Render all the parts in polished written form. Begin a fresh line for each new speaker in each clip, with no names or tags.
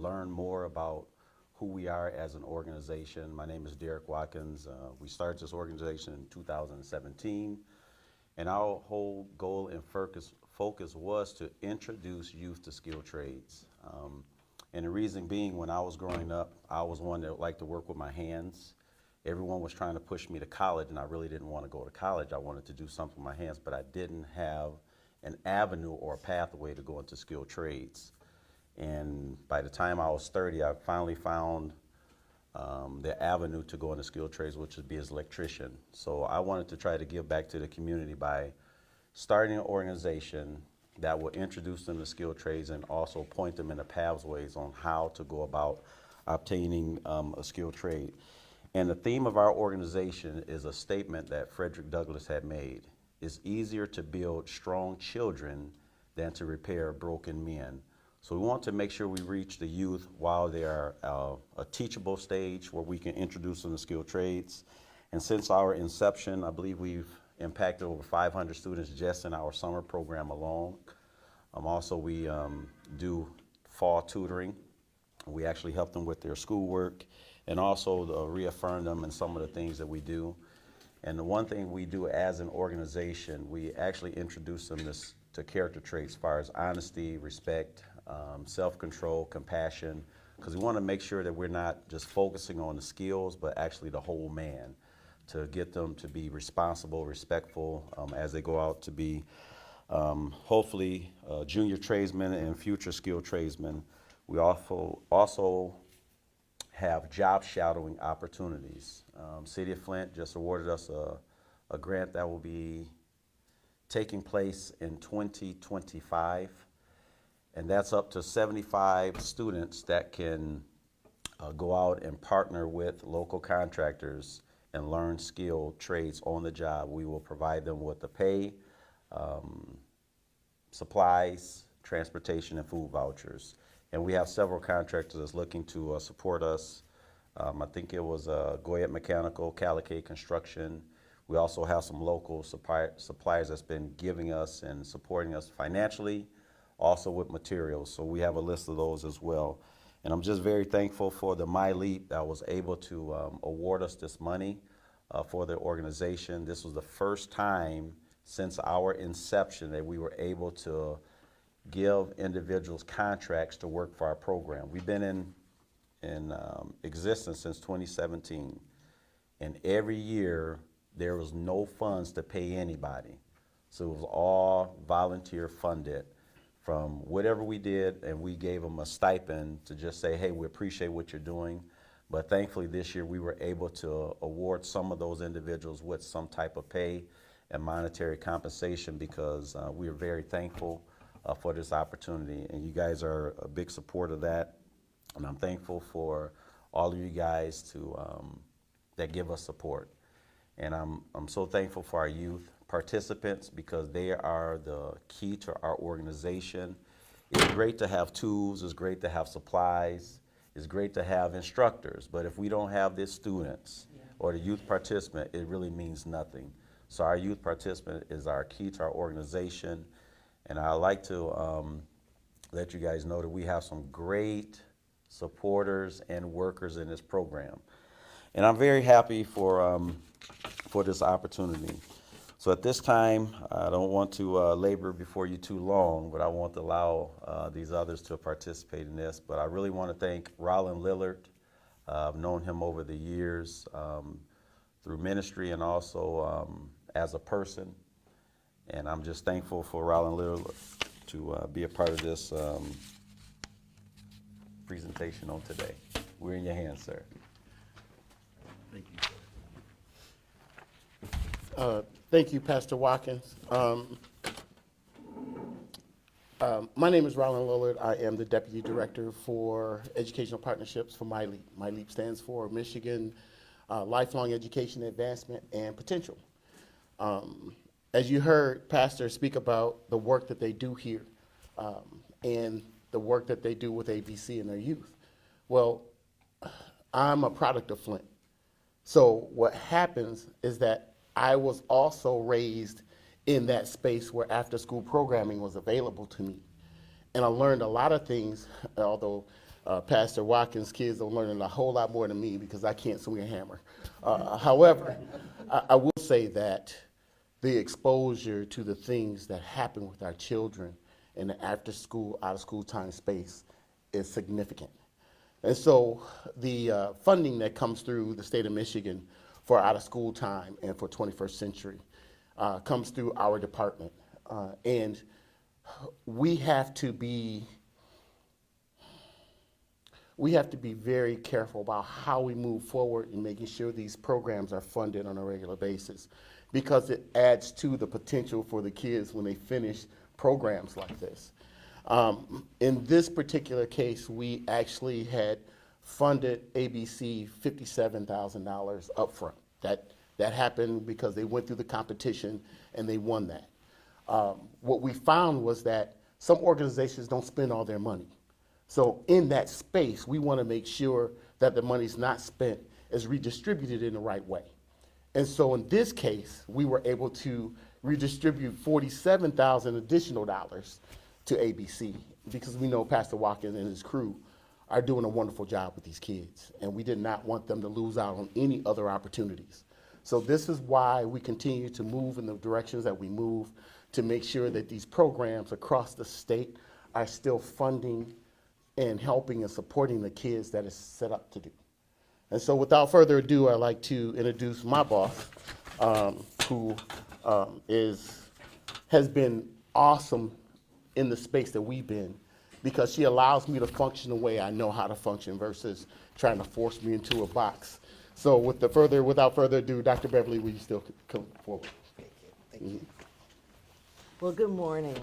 learn more about who we are as an organization. My name is Derek Watkins. We started this organization in 2017, and our whole goal and focus was to introduce youth to skilled trades. And the reason being, when I was growing up, I was one that liked to work with my hands. Everyone was trying to push me to college, and I really didn't want to go to college. I wanted to do something with my hands, but I didn't have an avenue or a pathway to go into skilled trades. And by the time I was 30, I finally found the avenue to go into skilled trades, which would be as an electrician. So I wanted to try to give back to the community by starting an organization that will introduce them to skilled trades and also point them in the pathways on how to go about obtaining a skilled trade. And the theme of our organization is a statement that Frederick Douglass had made. It's easier to build strong children than to repair broken men. So we want to make sure we reach the youth while they are a teachable stage where we can introduce them to skilled trades. And since our inception, I believe we've impacted over 500 students just in our summer program alone. Also, we do fall tutoring. We actually help them with their schoolwork and also reaffirm them in some of the things that we do. And the one thing we do as an organization, we actually introduce them to character traits as far as honesty, respect, self-control, compassion, because we want to make sure that we're not just focusing on the skills, but actually the whole man, to get them to be responsible, respectful as they go out to be hopefully junior tradesmen and future skilled tradesmen. We also have job shadowing opportunities. City of Flint just awarded us a grant that will be taking place in 2025, and that's up to 75 students that can go out and partner with local contractors and learn skilled trades on the job. We will provide them with the pay, supplies, transportation, and food vouchers. And we have several contractors that's looking to support us. I think it was Goyette Mechanical, Calicut Construction. We also have some local suppliers that's been giving us and supporting us financially, also with materials. So we have a list of those as well. And I'm just very thankful for the MiLEAP that was able to award us this money for the organization. This was the first time since our inception that we were able to give individuals contracts to work for our program. We've been in existence since 2017, and every year there was no funds to pay anybody. So it was all volunteer funded from whatever we did, and we gave them a stipend to just say, hey, we appreciate what you're doing. But thankfully this year we were able to award some of those individuals with some type of pay and monetary compensation because we are very thankful for this opportunity, and you guys are a big support of that, and I'm thankful for all of you guys that give us support. And I'm so thankful for our youth participants because they are the key to our organization. It's great to have tools, it's great to have supplies, it's great to have instructors, but if we don't have the students or the youth participant, it really means nothing. So our youth participant is our key to our organization. And I'd like to let you guys know that we have some great supporters and workers in this program. And I'm very happy for this opportunity. So at this time, I don't want to labor before you too long, but I want to allow these others to participate in this. But I really want to thank Rollin Lillard. I've known him over the years through ministry and also as a person. And I'm just thankful for Rollin Lillard to be a part of this presentation on today. We're in your hands, sir.
Thank you. Thank you, Pastor Watkins. My name is Rollin Lillard. I am the Deputy Director for Educational Partnerships for MiLEAP. MiLEAP stands for Michigan Lifelong Education Advancement and Potential. As you heard Pastor speak about the work that they do here and the work that they do with ABC and their youth. Well, I'm a product of Flint. So what happens is that I was also raised in that space where after school programming was available to me. And I learned a lot of things, although Pastor Watkins' kids are learning a whole lot more than me because I can't swing a hammer. However, I will say that the exposure to the things that happen with our children in the after school, out of school time space is significant. And so the funding that comes through the state of Michigan for out of school time and for 21st century comes through our department. And we have to be very careful about how we move forward in making sure these programs are funded on a regular basis, because it adds to the potential for the kids when they finish programs like this. In this particular case, we actually had funded ABC $57,000 upfront. That happened because they went through the competition and they won that. What we found was that some organizations don't spend all their money. So in that space, we want to make sure that the money's not spent is redistributed in the right way. And so in this case, we were able to redistribute $47,000 additional dollars to ABC because we know Pastor Watkins and his crew are doing a wonderful job with these kids, and we did not want them to lose out on any other opportunities. So this is why we continue to move in the directions that we move to make sure that these programs across the state are still funding and helping and supporting the kids that it's set up to do. And so without further ado, I'd like to introduce my boss, who has been awesome in the space that we've been, because she allows me to function the way I know how to function versus trying to force me into a box. So without further ado, Dr. Beverly, will you still come forward?
Thank you. Well, good morning.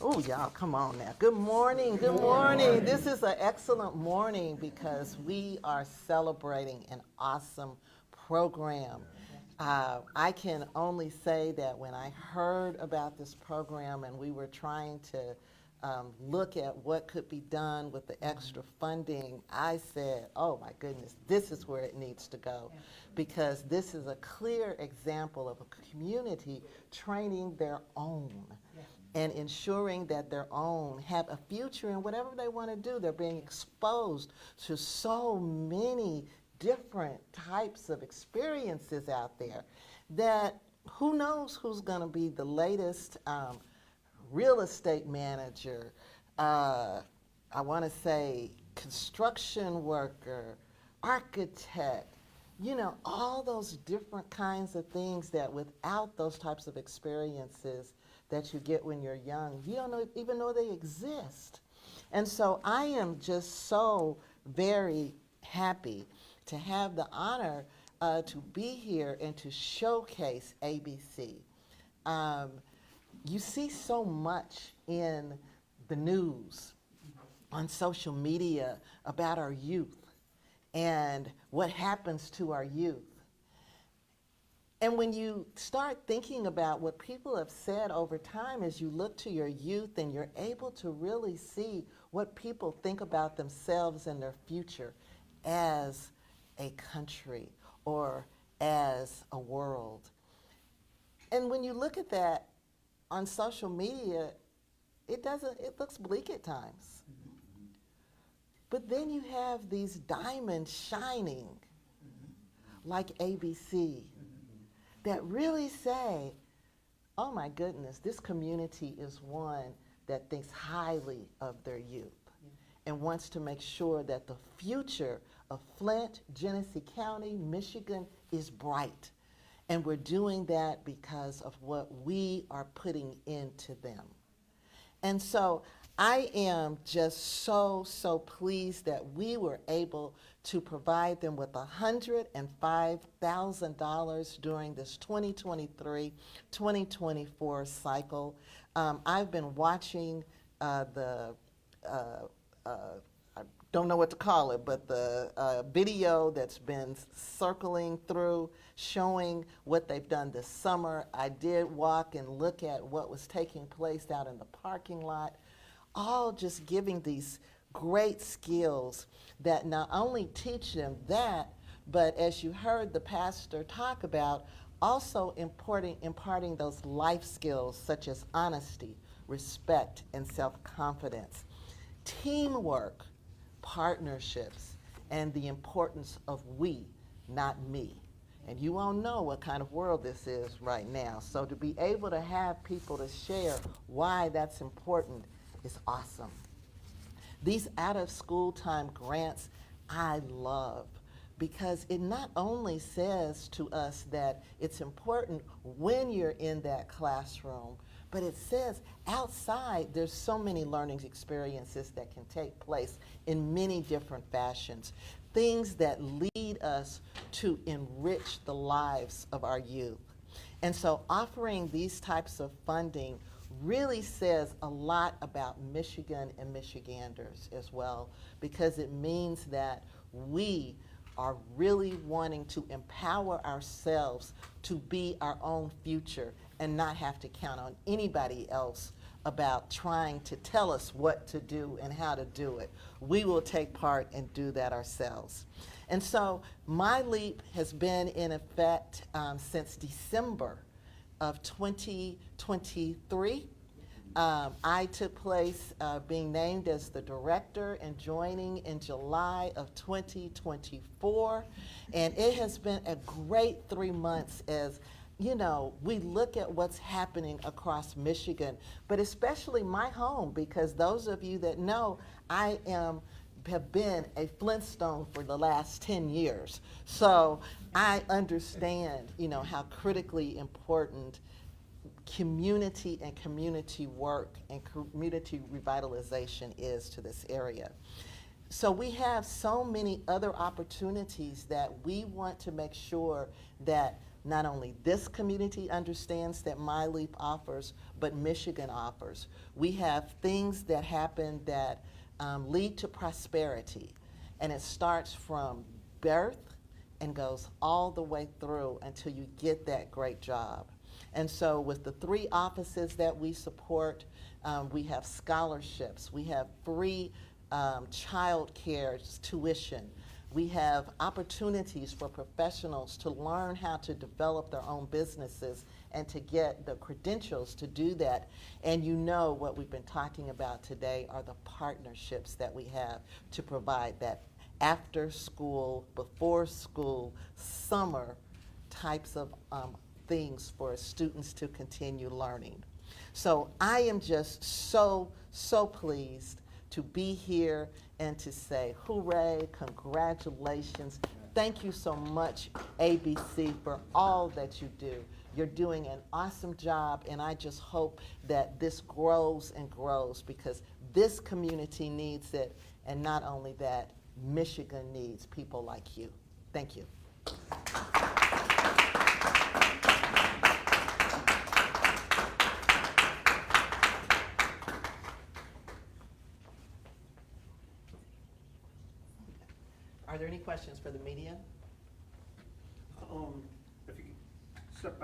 Oh, y'all, come on now. Good morning, good morning. This is an excellent morning because we are celebrating an awesome program. I can only say that when I heard about this program and we were trying to look at what could be done with the extra funding, I said, oh my goodness, this is where it needs to go, because this is a clear example of a community training their own and ensuring that their own have a future in whatever they want to do. They're being exposed to so many different types of experiences out there that who knows who's going to be the latest real estate manager, I want to say construction worker, architect, you know, all those different kinds of things that without those types of experiences that you get when you're young, you don't even know they exist. And so I am just so very happy to have the honor to be here and to showcase ABC. You see so much in the news, on social media, about our youth and what happens to our youth. And when you start thinking about what people have said over time, as you look to your youth and you're able to really see what people think about themselves and their future as a country or as a world. And when you look at that on social media, it looks bleak at times. But then you have these diamonds shining like ABC that really say, oh my goodness, this community is one that thinks highly of their youth and wants to make sure that the future of Flint, Genesee County, Michigan is bright. And we're doing that because of what we are putting into them. And so I am just so pleased that we were able to provide them with $105,000 during this 2023-2024 cycle. I've been watching I don't know what to call it, but the video that's been circling through showing what they've done this summer. I did walk and look at what was taking place out in the parking lot, all just giving these great skills that not only teach them that, but as you heard the pastor talk about, also imparting those life skills such as honesty, respect, and self-confidence. Teamwork, partnerships, and the importance of we, not me. And you all know what kind of world this is right now. So to be able to have people to share why that's important is awesome. These out-of-school time grants I love because it not only says to us that it's important when you're in that classroom, but it says outside there's so many learning experiences that can take place in many different fashions, things that lead us to enrich the lives of our youth. And so offering these types of funding really says a lot about Michigan and Michiganders as well, because it means that we are really wanting to empower ourselves to be our own future and not have to count on anybody else about trying to tell us what to do and how to do it. We will take part and do that ourselves. And so MiLEAP has been in effect since December of 2023. I took place being named as the director and joining in July of 2024. And it has been a great 3 months as, you know, we look at what's happening across Michigan, but especially my home, because those of you that know, I have been a Flintstone for the last 10 years. So I understand, you know, how critically important community and community work and community revitalization is to this area. So we have so many other opportunities that we want to make sure that not only this community understands that MiLEAP offers, but Michigan offers. We have things that happen that lead to prosperity, and it starts from birth and goes all the way through until you get that great job. And so with the 3 offices that we support, we have scholarships, we have free child care tuition, we have opportunities for professionals to learn how to develop their own businesses and to get the credentials to do that. And you know what we've been talking about today are the partnerships that we have to provide that after school, before school, summer types of things for students to continue learning. So I am just so pleased to be here and to say hooray, congratulations. Thank you so much, ABC, for all that you do. You're doing an awesome job, and I just hope that this grows and grows because this community needs it, and not only that, Michigan needs people like you. Thank you. Are there any questions for the media?
If you could step back.